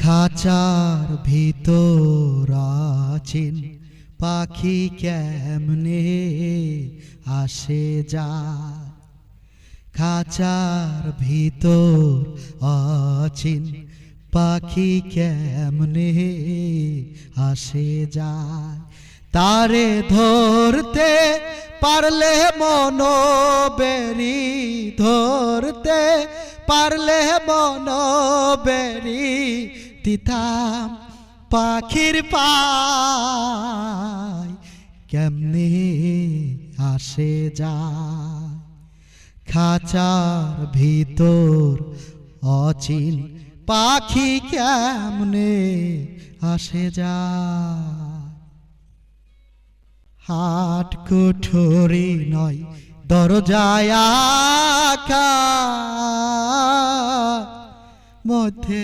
খাঁচার ভিতর আছেন পাখি কেমনে আসে যায়। খাঁচার ভিতর আছেন পাখি কেমনে আসে যায়। তারে ধরতে পারলে মনোবেরি, ধরতে পারলে মনোবেরি দিতাম পাখির পায় কেমনে আসে যায়। খাঁচার ভিতর অচিন পাখি কেমনে আসে যায়। হাট কুঠুরি নয় দরজায় আঁকা মধ্যে